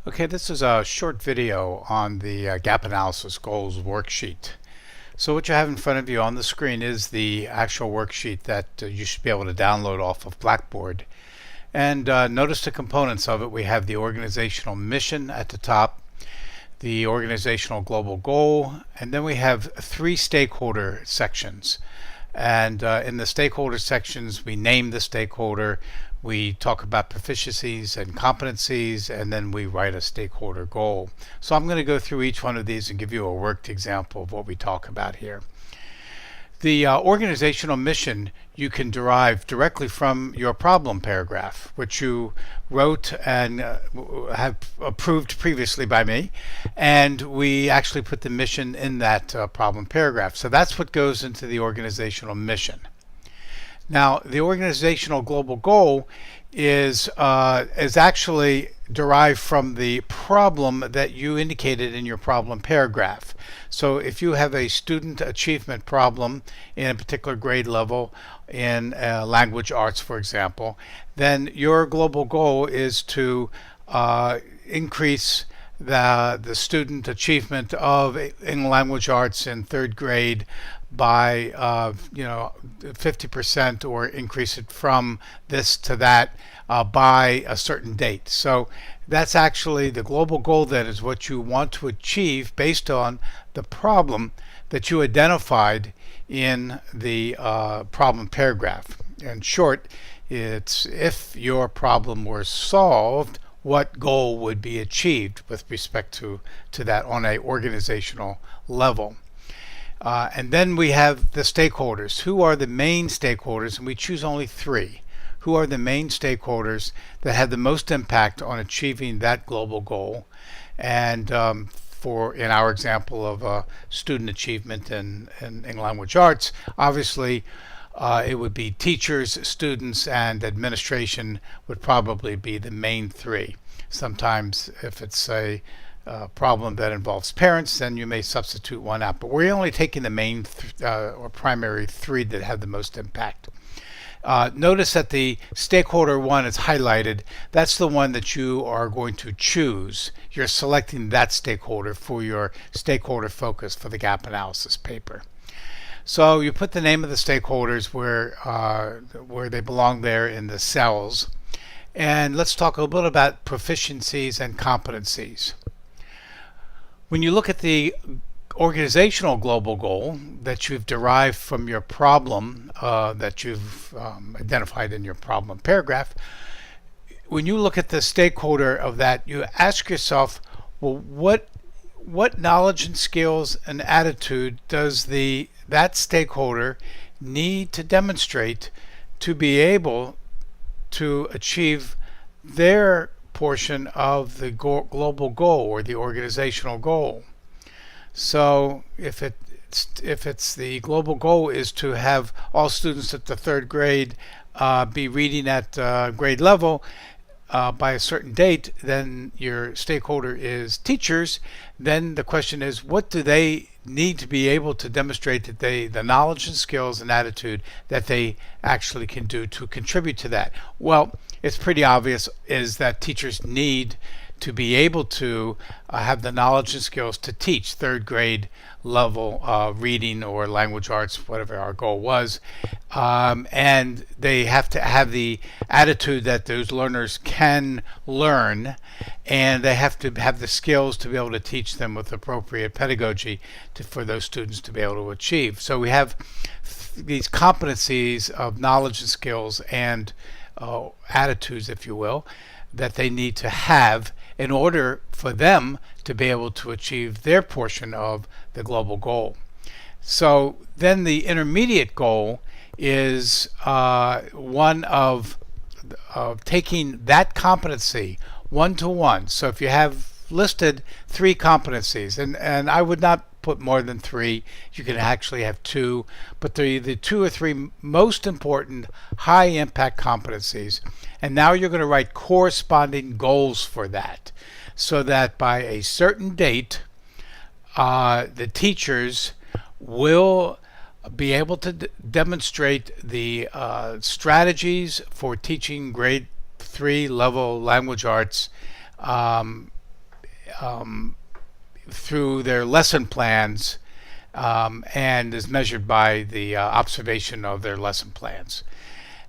Okay, this is a short video on the gap analysis goals worksheet. So what you have in front of you on the screen is the actual worksheet that you should be able to download off of Blackboard. And notice the components of it. We have the organizational mission at the top, the organizational global goal, and then we have three stakeholder sections. And in the stakeholder sections, we name the stakeholder, we talk about proficiencies and competencies, and then we write a stakeholder goal. So I'm going to go through each one of these and give you a worked example of what we talk about here. The organizational mission you can derive directly from your problem paragraph, which you wrote and have approved previously by me, and we actually put the mission in that problem paragraph. So that's what goes into the organizational mission. Now, the organizational global goal is actually derived from the problem that you indicated in your problem paragraph. So if you have a student achievement problem in a particular grade level in language arts, for example, then your global goal is to increase the student achievement of in language arts in third grade by 50% or increase it from this to that by a certain date. So that's actually the global goal. Then is what you want to achieve based on the problem that you identified in the problem paragraph. In short, it's if your problem were solved, what goal would be achieved with respect to that on a organizational level. And then we have the stakeholders. Who are the main stakeholders? And we choose only three. Who are the main stakeholders that have the most impact on achieving that global goal? And in our example of student achievement in language arts, obviously it would be teachers, students, and administration would probably be the main three. Sometimes if it's a problem that involves parents, then you may substitute one out. But we're only taking the main or primary three that have the most impact. Notice that the stakeholder one is highlighted. That's the one that you are going to choose. You're selecting that stakeholder for your stakeholder focus for the gap analysis paper. So you put the name of the stakeholders where they belong there in the cells. And let's talk a little bit about proficiencies and competencies. When you look at the organizational global goal that you've derived from your problem that you've identified in your problem paragraph, when you look at the stakeholder of that, you ask yourself, well, what knowledge and skills and attitude does that stakeholder need to demonstrate to be able to achieve their portion of the global goal or the organizational goal? So if it's the global goal is to have all students at the third grade be reading at grade level by a certain date, then your stakeholder is teachers. Then the question is, what do they need to be able to demonstrate that the knowledge and skills and attitude that they actually can do to contribute to that? Well, it's pretty obvious is that teachers need to be able to have the knowledge and skills to teach third grade level reading or language arts, whatever our goal was. And they have to have the attitude that those learners can learn, and they have to have the skills to be able to teach them with appropriate pedagogy for those students to be able to achieve. So we have these competencies of knowledge and skills and attitudes, if you will, that they need to have in order for them to be able to achieve their portion of the global goal. So then the intermediate goal is one of taking that competency one-to-one. So if you have listed three competencies, and I would not put more than three, you can actually have two, but the two or three most important high impact competencies, and now you're going to write corresponding goals for that, so that by a certain date the teachers will be able to demonstrate the strategies for teaching grade 3 level language arts through their lesson plans, and is measured by the observation of their lesson plans.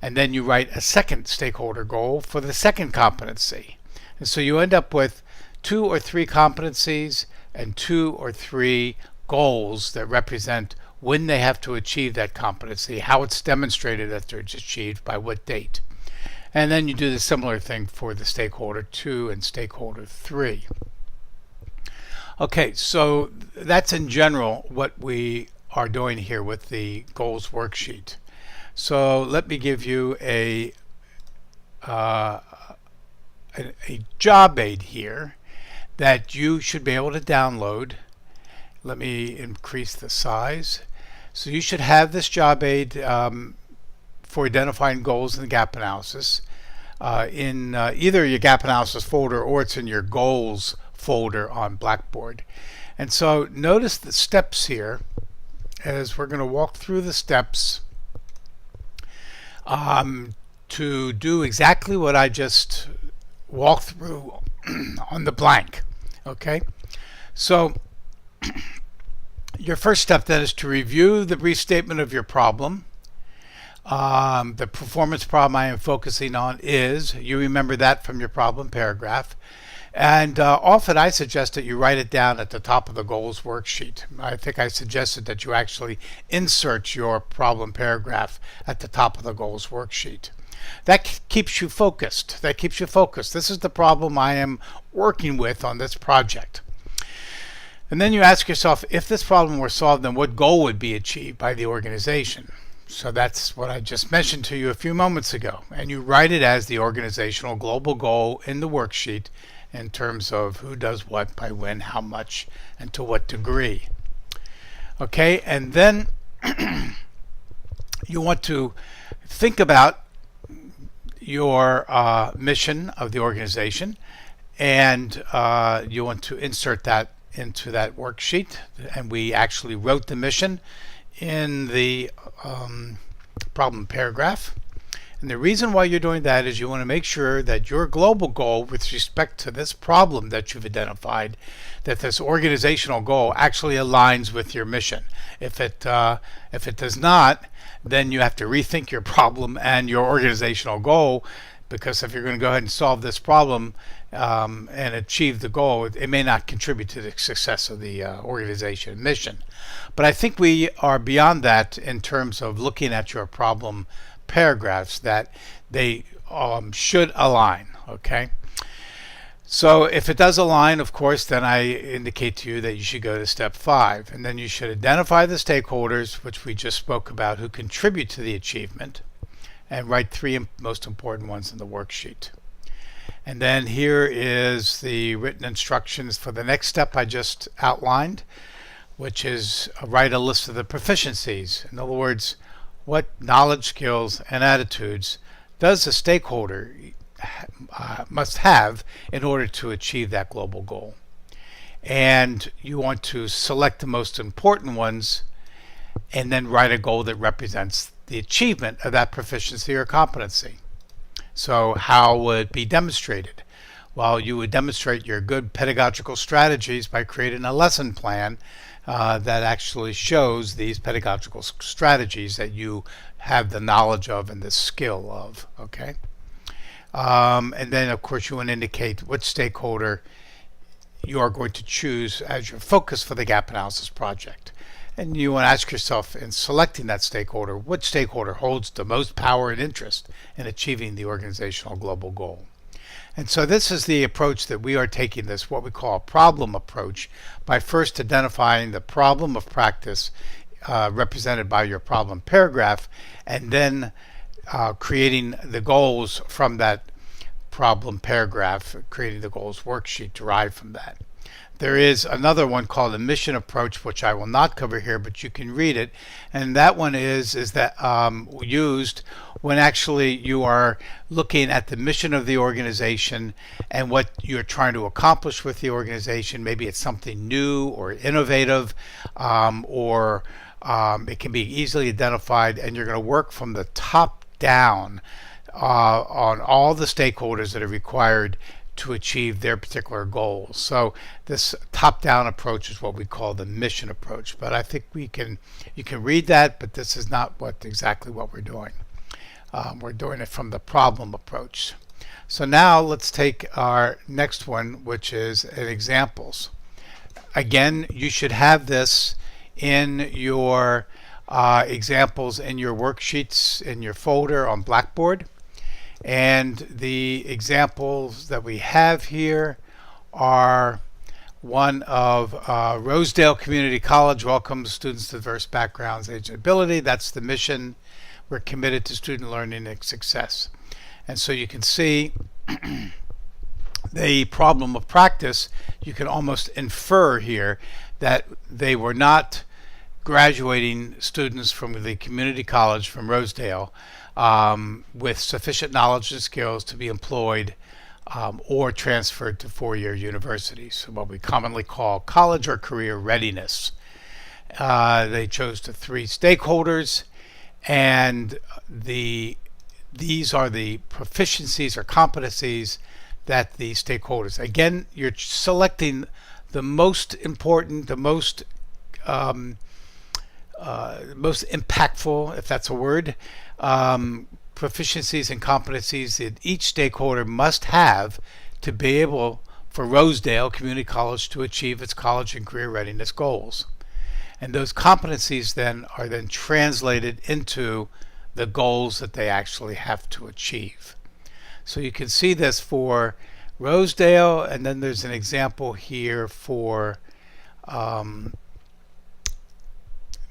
And then you write a second stakeholder goal for the second competency. And so you end up with 2 or 3 competencies and 2 or 3 goals that represent when they have to achieve that competency, how it's demonstrated that it's achieved, by what date. And then you do the similar thing for the stakeholder 2 and stakeholder 3. Okay, so that's in general what we are doing here with the goals worksheet. So let me give you a job aid here that you should be able to download. Let me increase the size. So you should have this job aid for identifying goals in the gap analysis in either your gap analysis folder or it's in your goals folder on Blackboard. And so notice the steps here as we're going to walk through the steps to do exactly what I just walked through on the blank. Okay, so your first step then is to review the brief statement of your problem. The performance problem I am focusing on is, you remember that from your problem paragraph. And often I suggest that you write it down at the top of the goals worksheet. I think I suggested that you actually insert your problem paragraph at the top of the goals worksheet. That keeps you focused. That keeps you focused. This is the problem I am working with on this project. And then you ask yourself, if this problem were solved, then what goal would be achieved by the organization? So that's what I just mentioned to you a few moments ago. And you write it as the organizational global goal in the worksheet in terms of who does what, by when, how much, and to what degree. Okay, and then you want to think about your mission of the organization, and you want to insert that into that worksheet. And we actually wrote the mission in the problem paragraph. And the reason why you're doing that is you want to make sure that your global goal with respect to this problem that you've identified, that this organizational goal actually aligns with your mission. If it does not, then you have to rethink your problem and your organizational goal, because if you're going to go ahead and solve this problem and achieve the goal, it may not contribute to the success of the organization mission. But I think we are beyond that in terms of looking at your problem paragraphs, that they should align. Okay, so if it does align, of course, then I indicate to you that you should go to step 5, and then you should identify the stakeholders, which we just spoke about, who contribute to the achievement, and write 3 most important ones in the worksheet. And then here is the written instructions for the next step I just outlined, which is write a list of the proficiencies. In other words, what knowledge, skills, and attitudes does a stakeholder must have in order to achieve that global goal. And you want to select the most important ones and then write a goal that represents the achievement of that proficiency or competency. So how would it be demonstrated? Well, you would demonstrate your good pedagogical strategies by creating a lesson plan that actually shows these pedagogical strategies that you have the knowledge of and the skill of. Okay, and then of course you want to indicate which stakeholder you are going to choose as your focus for the gap analysis project. And you want to ask yourself, in selecting that stakeholder, which stakeholder holds the most power and interest in achieving the organizational global goal. And so this is the approach that we are taking, this what we call a problem approach, by first identifying the problem of practice represented by your problem paragraph, and then creating the goals from that problem paragraph, creating the goals worksheet derived from that. There is another one called the mission approach, which I will not cover here, but you can read it. And that one is that used when actually you are looking at the mission of the organization and what you're trying to accomplish with the organization. Maybe it's something new or innovative, or it can be easily identified, and you're going to work from the top down on all the stakeholders that are required to achieve their particular goals. So this top-down approach is what we call the mission approach. But I think you can read that, but this is not exactly what we're doing. We're doing it from the problem approach. So now let's take our next one, which is examples. Again, you should have this in your examples in your worksheets in your folder on Blackboard. And the examples that we have here are one of Rosedale Community College welcomes students to diverse backgrounds, age, and ability. That's the mission. We're committed to student learning and success. And so you can see the problem of practice. You can almost infer here that they were not graduating students from the community college from Rosedale with sufficient knowledge and skills to be employed or transferred to four-year universities, what we commonly call college or career readiness. They chose the three stakeholders, and these are the proficiencies or competencies that the stakeholders. Again, you're selecting the most important, the most impactful, if that's a word, proficiencies and competencies that each stakeholder must have to be able for Rosedale Community College to achieve its college and career readiness goals. And those competencies then are translated into the goals that they actually have to achieve. So you can see this for Rosedale, and then there's an example here for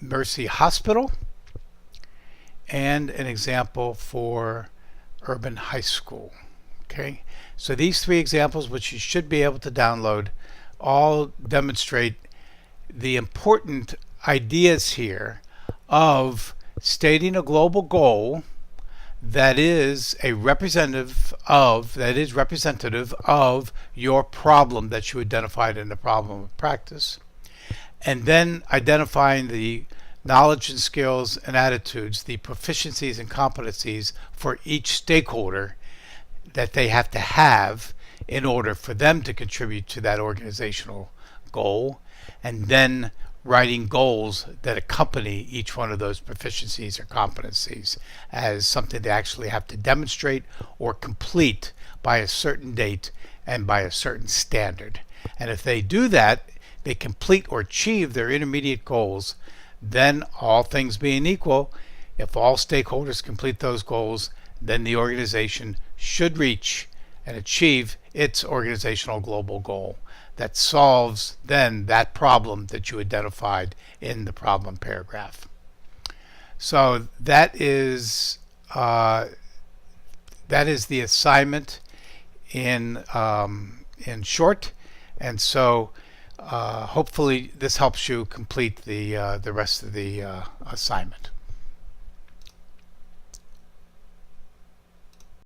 Mercy Hospital, and an example for Urban High School. Okay, so these three examples, which you should be able to download, all demonstrate the important ideas here of stating a global goal that is representative of your problem that you identified in the problem of practice, and then identifying the knowledge and skills and attitudes, the proficiencies and competencies for each stakeholder that they have to have in order for them to contribute to that organizational goal, and then writing goals that accompany each one of those proficiencies or competencies as something they actually have to demonstrate or complete by a certain date and by a certain standard. And if they do that, they complete or achieve their intermediate goals, then all things being equal, if all stakeholders complete those goals, then the organization should reach and achieve its organizational global goal that solves then that problem that you identified in the problem paragraph. So that is the assignment in short, and so hopefully this helps you complete the rest of the assignment.